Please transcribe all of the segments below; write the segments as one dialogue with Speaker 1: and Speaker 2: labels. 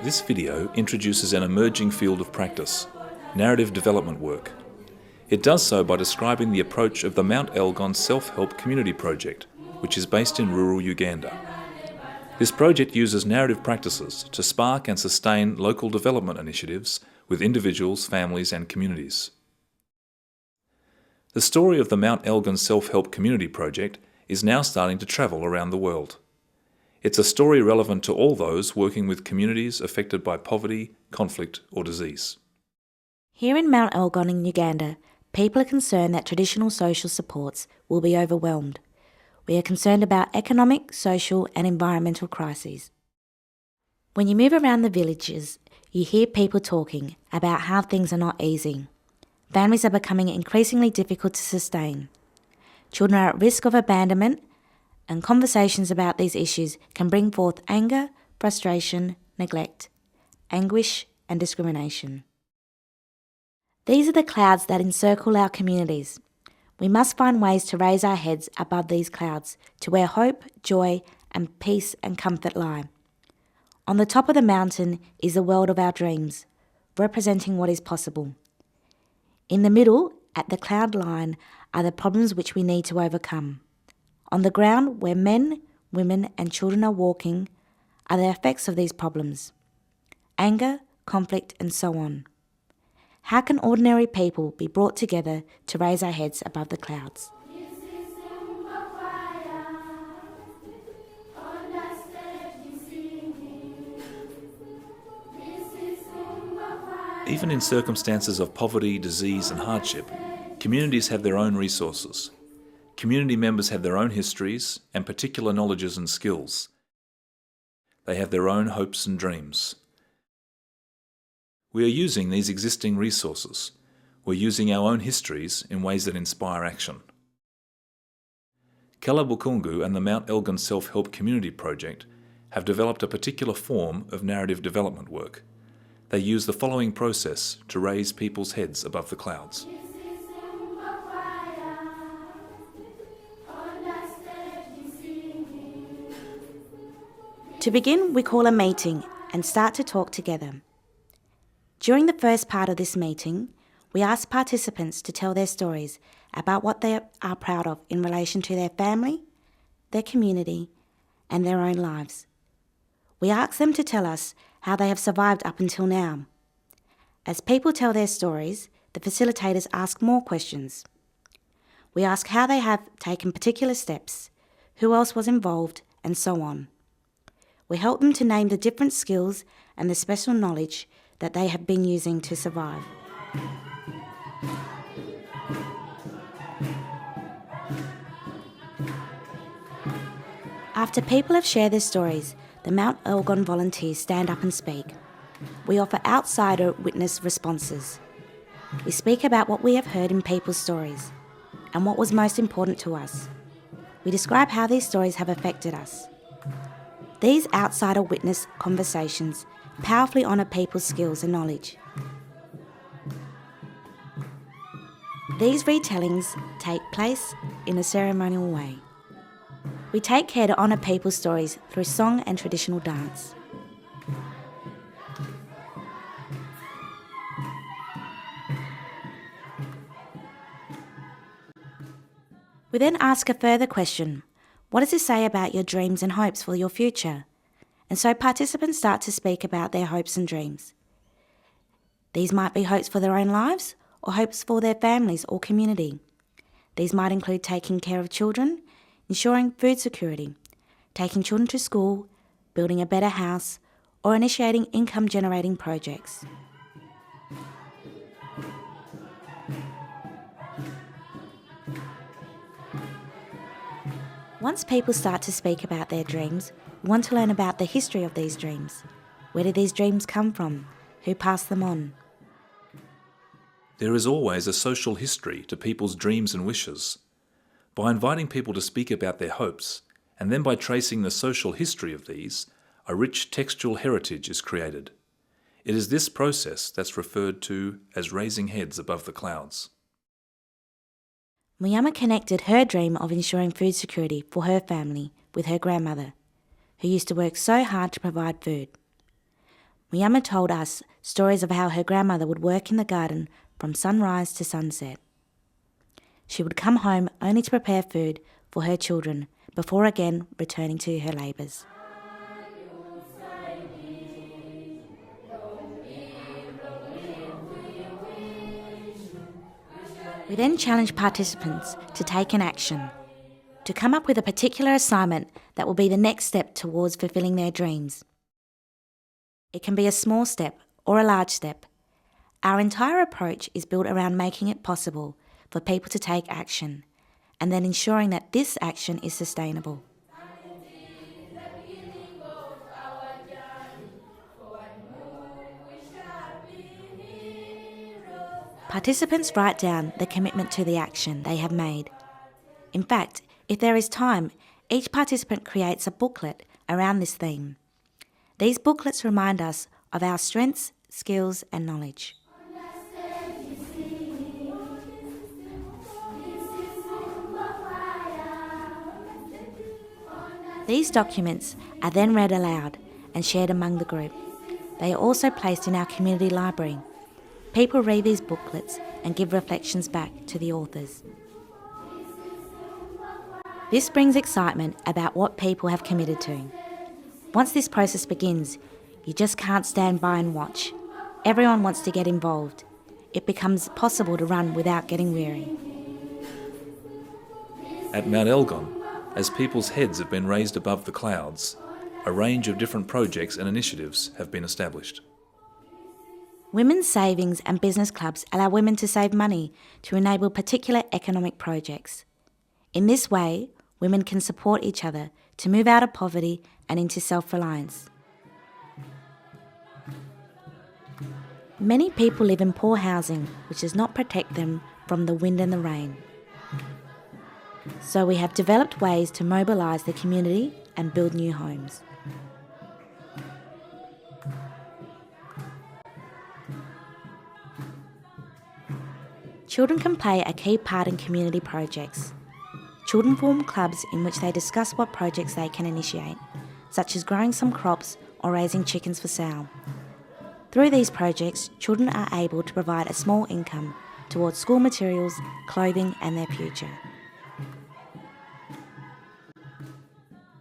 Speaker 1: This video introduces an emerging field of practice, narrative development work. It does so by describing the approach of the Mount Elgon Self-Help Community Project, which is based in rural Uganda. This project uses narrative practices to spark and sustain local development initiatives with individuals, families and communities. The story of the Mount Elgon Self-Help Community Project is now starting to travel around the world. It's a story relevant to all those working with communities affected by poverty, conflict or disease.
Speaker 2: Here in Mount Elgon in Uganda, people are concerned that traditional social supports will be overwhelmed. We are concerned about economic, social and environmental crises. When you move around the villages, you hear people talking about how things are not easy. Families are becoming increasingly difficult to sustain. Children are at risk of abandonment, and conversations about these issues can bring forth anger, frustration, neglect, anguish and discrimination. These are the clouds that encircle our communities. We must find ways to raise our heads above these clouds to where hope, joy and peace and comfort lie. On the top of the mountain is the world of our dreams, representing what is possible. In the middle, at the cloud line, are the problems which we need to overcome. On the ground, where men, women and children are walking, are the effects of these problems: anger, conflict and so on. How can ordinary people be brought together to raise our heads above the clouds?
Speaker 1: Even in circumstances of poverty, disease and hardship, communities have their own resources. Community members have their own histories and particular knowledges and skills. They have their own hopes and dreams. We are using these existing resources. We're using our own histories in ways that inspire action. Kalabukungu and the Mount Elgon Self-Help Community Project have developed a particular form of narrative development work. They use the following process to raise people's heads above the clouds.
Speaker 2: To begin, we call a meeting and start to talk together. During the first part of this meeting, we ask participants to tell their stories about what they are proud of in relation to their family, their community, and their own lives. We ask them to tell us how they have survived up until now. As people tell their stories, the facilitators ask more questions. We ask how they have taken particular steps, who else was involved, and so on. We help them to name the different skills and the special knowledge that they have been using to survive. After people have shared their stories, the Mount Elgon volunteers stand up and speak. We offer outsider witness responses. We speak about what we have heard in people's stories and what was most important to us. We describe how these stories have affected us. These outsider witness conversations powerfully honour people's skills and knowledge. These retellings take place in a ceremonial way. We take care to honour people's stories through song and traditional dance. We then ask a further question. What does this say about your dreams and hopes for your future? And so participants start to speak about their hopes and dreams. These might be hopes for their own lives or hopes for their families or community. These might include taking care of children, ensuring food security, taking children to school, building a better house, or initiating income-generating projects. Once people start to speak about their dreams, we want to learn about the history of these dreams. Where did these dreams come from? Who passed them on?
Speaker 1: There is always a social history to people's dreams and wishes. By inviting people to speak about their hopes, and then by tracing the social history of these, a rich textual heritage is created. It is this process that's referred to as raising heads above the clouds.
Speaker 2: Muyama connected her dream of ensuring food security for her family with her grandmother, who used to work so hard to provide food. Miyama told us stories of how her grandmother would work in the garden from sunrise to sunset. She would come home only to prepare food for her children before again returning to her labours. We then challenged participants to take an action, to come up with a particular assignment that will be the next step towards fulfilling their dreams. It can be a small step or a large step. Our entire approach is built around making it possible for people to take action, and then ensuring that this action is sustainable. Participants write down the commitment to the action they have made. In fact, if there is time, each participant creates a booklet around this theme. These booklets remind us of our strengths, skills and knowledge. These documents are then read aloud and shared among the group. They are also placed in our community library. People read these booklets and give reflections back to the authors. This brings excitement about what people have committed to. Once this process begins, you just can't stand by and watch. Everyone wants to get involved. It becomes possible to run without getting weary.
Speaker 1: At Mount Elgon, as people's heads have been raised above the clouds, a range of different projects and initiatives have been established.
Speaker 2: Women's savings and business clubs allow women to save money to enable particular economic projects. In this way, women can support each other to move out of poverty and into self-reliance. Many people live in poor housing, which does not protect them from the wind and the rain. So we have developed ways to mobilise the community and build new homes. Children can play a key part in community projects. Children form clubs in which they discuss what projects they can initiate, such as growing some crops or raising chickens for sale. Through these projects, children are able to provide a small income towards school materials, clothing and their future.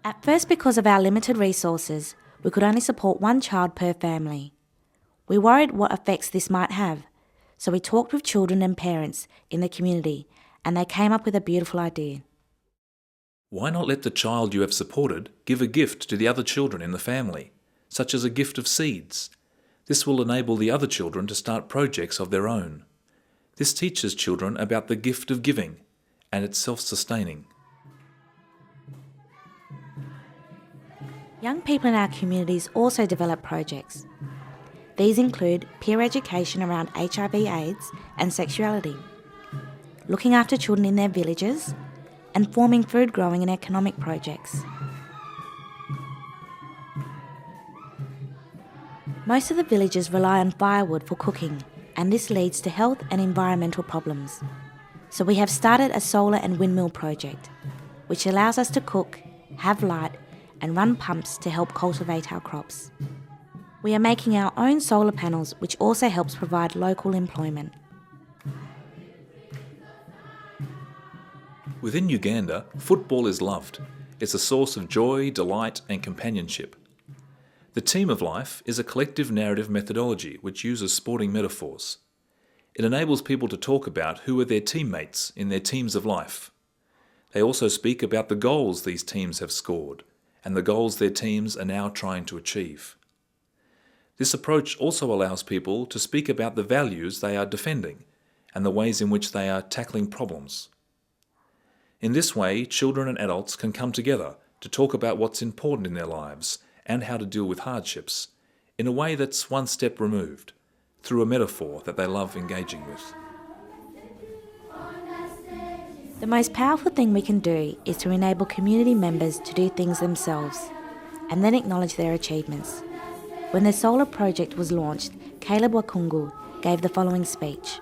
Speaker 2: At first, because of our limited resources, we could only support one child per family. We worried what effects this might have, so we talked with children and parents in the community, and they came up with a beautiful idea.
Speaker 1: Why not let the child you have supported give a gift to the other children in the family, such as a gift of seeds? This will enable the other children to start projects of their own. This teaches children about the gift of giving, and it's self-sustaining.
Speaker 2: Young people in our communities also develop projects. These include peer education around HIV/AIDS and sexuality, looking after children in their villages, and forming food growing and economic projects. Most of the villages rely on firewood for cooking, and this leads to health and environmental problems. So we have started a solar and windmill project, which allows us to cook, have light, and run pumps to help cultivate our crops. We are making our own solar panels, which also helps provide local employment.
Speaker 1: Within Uganda, football is loved. It's a source of joy, delight and companionship. The team of life is a collective narrative methodology which uses sporting metaphors. It enables people to talk about who are their teammates in their teams of life. They also speak about the goals these teams have scored and the goals their teams are now trying to achieve. This approach also allows people to speak about the values they are defending and the ways in which they are tackling problems. In this way, children and adults can come together to talk about what's important in their lives and how to deal with hardships in a way that's one step removed, through a metaphor that they love engaging with.
Speaker 2: The most powerful thing we can do is to enable community members to do things themselves and then acknowledge their achievements. When the solar project was launched, Caleb Wakungu gave the following speech.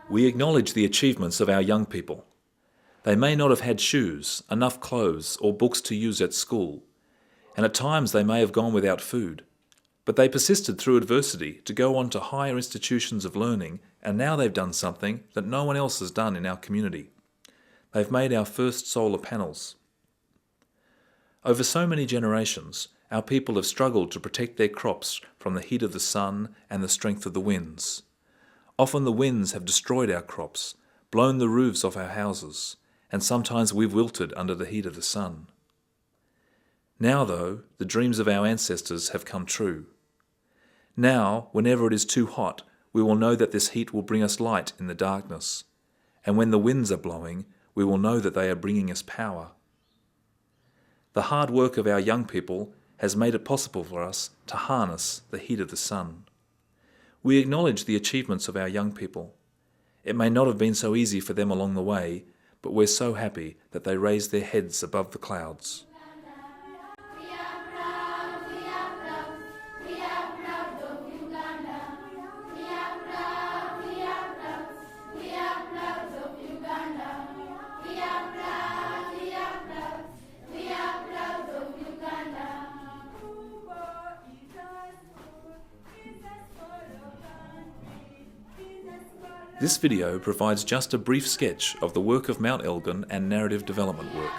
Speaker 1: We acknowledge the achievements of our young people. They may not have had shoes, enough clothes or books to use at school, and at times they may have gone without food. But they persisted through adversity to go on to higher institutions of learning, and now they've done something that no one else has done in our community. They've made our first solar panels. Over so many generations, our people have struggled to protect their crops from the heat of the sun and the strength of the winds. Often the winds have destroyed our crops, blown the roofs off our houses, and sometimes we've wilted under the heat of the sun. Now, though, the dreams of our ancestors have come true. Now, whenever it is too hot, we will know that this heat will bring us light in the darkness, and when the winds are blowing, we will know that they are bringing us power. The hard work of our young people has made it possible for us to harness the heat of the sun. We acknowledge the achievements of our young people. It may not have been so easy for them along the way, but we're so happy that they raised their heads above the clouds. This video provides just a brief sketch of the work of Mount Elgon and narrative development work.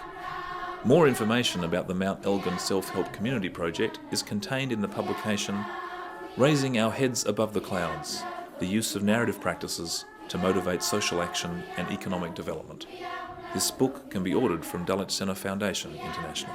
Speaker 1: More information about the Mount Elgon Self-Help Community Project is contained in the publication Raising Our Heads Above the Clouds, the Use of Narrative Practices to Motivate Social Action and Economic Development. This book can be ordered from Dalit Center Foundation International.